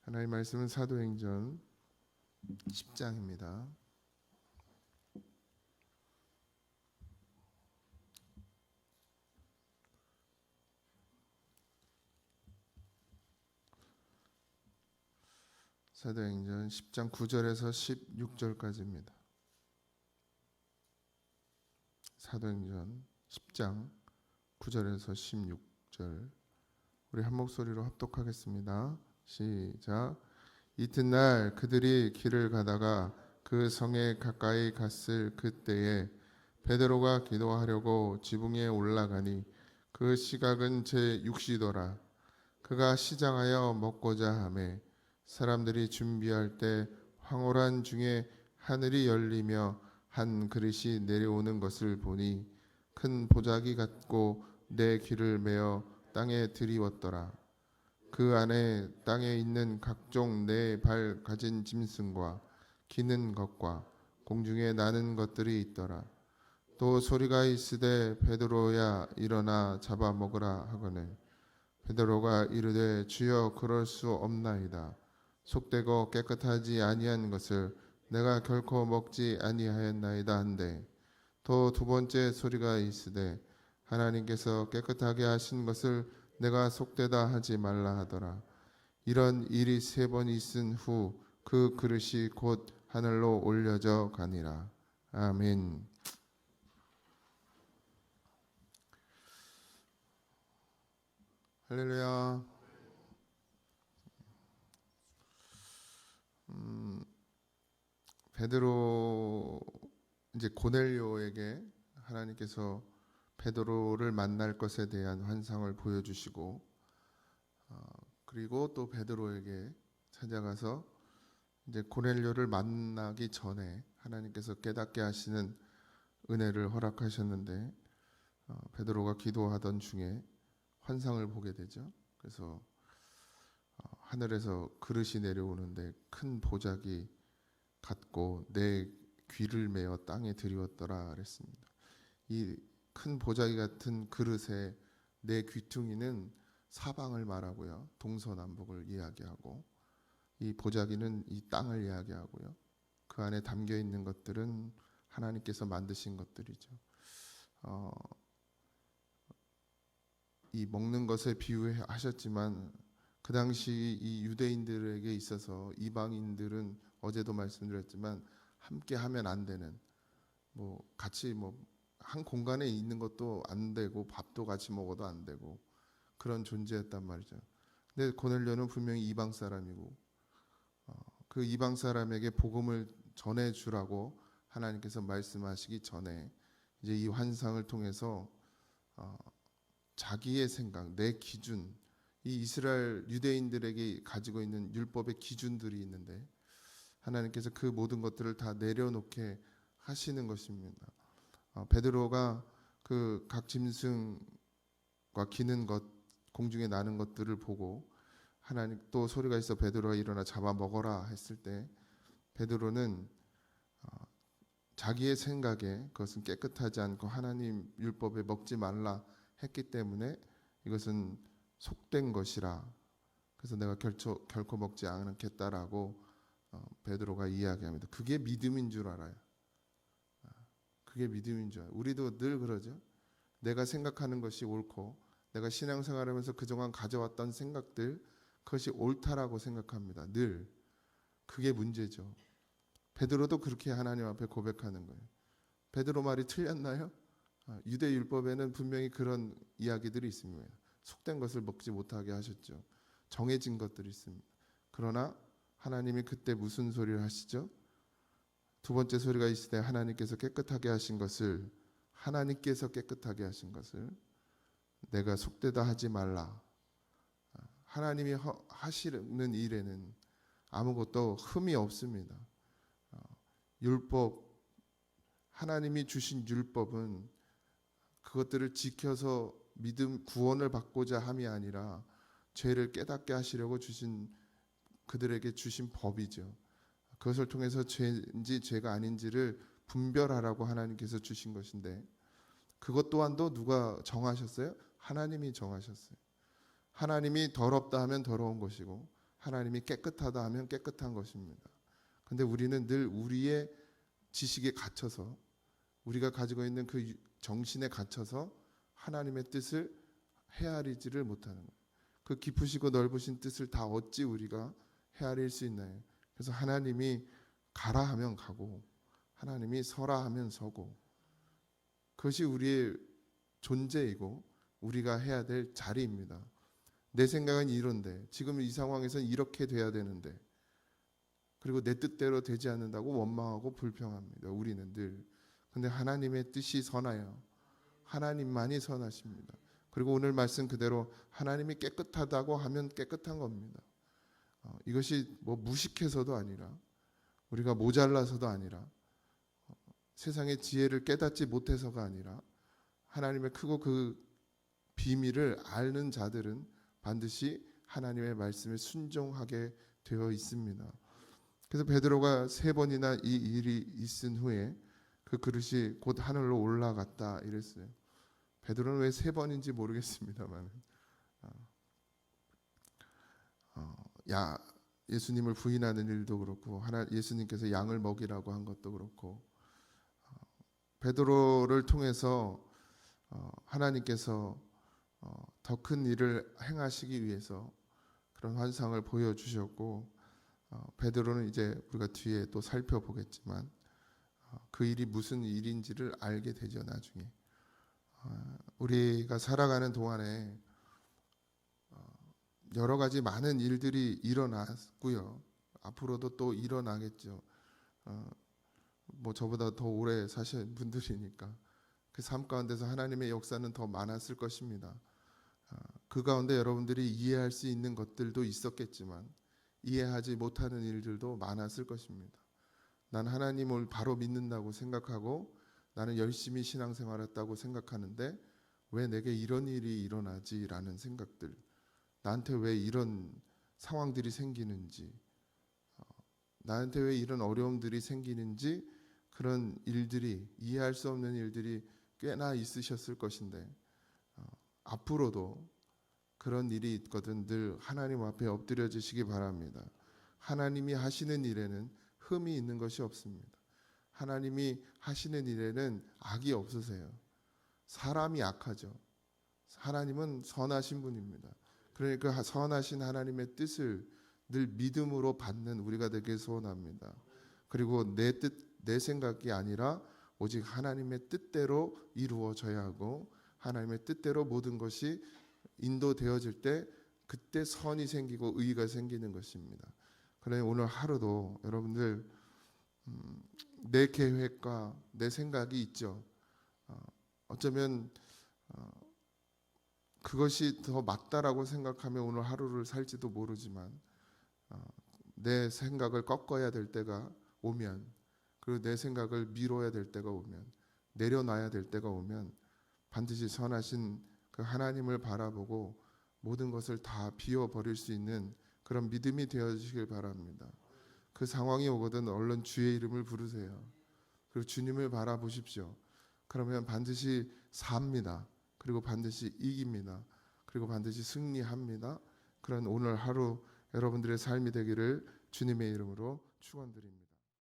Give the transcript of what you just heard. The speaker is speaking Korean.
하나님 말씀은 사도행전 10장입니다. 사도행전 10장 9절에서 16절까지입니다. 사도행전 10장 9절에서 16절 우리 한 목소리로 합독하겠습니다. 시작. 이튿날 그들이 길을 가다가 그 성에 가까이 갔을 그때에 베드로가 기도하려고 지붕에 올라가니 그 시각은 제6시더라. 그가 시장하여 먹고자 하매 사람들이 준비할 때 황홀한 중에 하늘이 열리며 한 그릇이 내려오는 것을 보니 큰 보자기 같고 내 귀를 메어 땅에 들이웠더라. 그 안에 땅에 있는 각종 네 발 가진 짐승과 기는 것과 공중에 나는 것들이 있더라. 또 소리가 있으되 베드로야 일어나 잡아 먹으라 하거늘 베드로가 이르되 주여 그럴 수 없나이다. 속되고 깨끗하지 아니한 것을 내가 결코 먹지 아니하였나이다 한데 또 두 번째 소리가 있으되 하나님께서 깨끗하게 하신 것을 내가 속되다 하지 말라 하더라. 이런 일이 세 번 있은 후 그 그릇이 곧 하늘로 올려져 가니라. 아멘. 할렐루야. 베드로 이제 고넬료에게 하나님께서 베드로를 만날 것에 대한 환상을 보여주시고 그리고 또 베드로에게 찾아가서 이제 고넬료를 만나기 전에 하나님께서 깨닫게 하시는 은혜를 허락하셨는데 베드로가 기도하던 중에 환상을 보게 되죠. 그래서 하늘에서 그릇이 내려오는데 큰 보자기 같고 내 귀를 메어 땅에 들이웠더라 그랬습니다. 이 큰 보자기 같은 그릇에 내 귀퉁이는 사방을 말하고요. 동서남북을 이야기하고 이 보자기는 이 땅을 이야기하고요. 그 안에 담겨 있는 것들은 하나님께서 만드신 것들이죠. 이 먹는 것에 비유하셨지만 그 당시 이 유대인들에게 있어서 이방인들은 어제도 말씀드렸지만 함께 하면 안 되는 같이 한 공간에 있는 것도 안 되고 밥도 같이 먹어도 안 되고 그런 존재였단 말이죠. 근데 고넬료는 분명히 이방 사람이고 그 이방 사람에게 복음을 전해 주라고 하나님께서 말씀하시기 전에 이제 이 환상을 통해서 자기의 생각, 내 기준, 이 이스라엘 유대인들에게 가지고 있는 율법의 기준들이 있는데 하나님께서 그 모든 것들을 다 내려놓게 하시는 것입니다. 베드로가 그 각 짐승과 기는 것, 공중에 나는 것들을 보고 하나님 또 소리가 있어 베드로가 일어나 잡아 먹어라 했을 때 베드로는 자기의 생각에 그것은 깨끗하지 않고 하나님 율법에 먹지 말라 했기 때문에 이것은 속된 것이라 그래서 내가 결코 먹지 않겠다라고 베드로가 이야기합니다. 그게 믿음인 줄 알아요. 그게 믿음인 줄 알아요. 우리도 늘 그러죠. 내가 생각하는 것이 옳고 내가 신앙생활하면서 그동안 가져왔던 생각들 그것이 옳다라고 생각합니다. 늘 그게 문제죠. 베드로도 그렇게 하나님 앞에 고백하는 거예요. 베드로 말이 틀렸나요? 유대 율법에는 분명히 그런 이야기들이 있습니다. 속된 것을 먹지 못하게 하셨죠. 정해진 것들이 있습니다. 그러나 하나님이 그때 무슨 소리를 하시죠? 두 번째 소리가 있을 때 하나님께서 깨끗하게 하신 것을 내가 속되다 하지 말라. 하나님이 하시는 일에는 아무것도 흠이 없습니다. 율법, 하나님이 주신 율법은 그것들을 지켜서 믿음 구원을 받고자 함이 아니라 죄를 깨닫게 하시려고 그들에게 주신 법이죠. 그것을 통해서 죄인지 죄가 아닌지를 분별하라고 하나님께서 주신 것인데 그것 또한도 누가 정하셨어요? 하나님이 정하셨어요. 하나님이 더럽다 하면 더러운 것이고 하나님이 깨끗하다 하면 깨끗한 것입니다. 근데 우리는 늘 우리의 지식에 갇혀서, 우리가 가지고 있는 그 정신에 갇혀서 하나님의 뜻을 헤아리지를 못하는 거예요. 그 깊으시고 넓으신 뜻을 다 어찌 우리가 헤아릴 수 있나요? 그래서 하나님이 가라 하면 가고, 하나님이 서라 하면 서고, 그것이 우리의 존재이고 우리가 해야 될 자리입니다. 내 생각은 이런데, 지금 이 상황에서는 이렇게 돼야 되는데, 그리고 내 뜻대로 되지 않는다고 원망하고 불평합니다. 우리는 늘. 근데 하나님의 뜻이 선하여 하나님만이 선하십니다. 그리고 오늘 말씀 그대로 하나님이 깨끗하다고 하면 깨끗한 겁니다. 이것이 뭐 무식해서도 아니라, 우리가 모자라서도 아니라, 세상의 지혜를 깨닫지 못해서가 아니라, 하나님의 크고 그 비밀을 아는 자들은 반드시 하나님의 말씀에 순종하게 되어 있습니다. 그래서 베드로가 3번이나 이 일이 있은 후에 그 그릇이 곧 하늘로 올라갔다 이랬어요. 베드로는 왜 3번인지 모르겠습니다만, 예수님을 부인하는 일도 그렇고, 예수님께서 양을 먹이라고 한 것도 그렇고, 베드로를 통해서 하나님께서 더 큰 일을 행하시기 위해서 그런 환상을 보여주셨고, 베드로는 이제 우리가 뒤에 또 살펴보겠지만 그 일이 무슨 일인지를 알게 되죠. 나중에 우리가 살아가는 동안에 여러 가지 많은 일들이 일어났고요. 앞으로도 또 일어나겠죠. 뭐 저보다 더 오래 사신 분들이니까 그 삶 가운데서 하나님의 역사는 더 많았을 것입니다. 그 가운데 여러분들이 이해할 수 있는 것들도 있었겠지만 이해하지 못하는 일들도 많았을 것입니다. 난 하나님을 바로 믿는다고 생각하고 나는 열심히 신앙생활했다고 생각하는데 왜 내게 이런 일이 일어나지라는 생각들, 나한테 왜 이런 상황들이 생기는지, 나한테 왜 이런 어려움들이 생기는지, 그런 일들이, 이해할 수 없는 일들이 꽤나 있으셨을 것인데 앞으로도 그런 일이 있거든 늘 하나님 앞에 엎드려지시기 바랍니다. 하나님이 하시는 일에는 흠이 있는 것이 없습니다. 하나님이 하시는 일에는 악이 없으세요. 사람이 악하죠. 하나님은 선하신 분입니다. 그러니까 선하신 하나님의 뜻을 늘 믿음으로 받는 우리가 되길 소원합니다. 그리고 내 뜻, 내 생각이 아니라 오직 하나님의 뜻대로 이루어져야 하고, 하나님의 뜻대로 모든 것이 인도되어질 때 그때 선이 생기고 의의가 생기는 것입니다. 그러니 오늘 하루도 여러분들 내 계획과 내 생각이 있죠. 어쩌면 그것이 더 맞다라고 생각하면 오늘 하루를 살지도 모르지만 내 생각을 꺾어야 될 때가 오면, 그리고 내 생각을 미뤄야 될 때가 오면, 내려놔야 될 때가 오면 반드시 선하신 그 하나님을 바라보고 모든 것을 다 비워버릴 수 있는 그런 믿음이 되어주시길 바랍니다. 그 상황이 오거든 얼른 주의 이름을 부르세요. 그리고 주님을 바라보십시오. 그러면 반드시 삽니다. 그리고 반드시 이깁니다. 그리고 반드시 승리합니다. 그런 오늘 하루 여러분들의 삶이 되기를 주님의 이름으로 축원드립니다.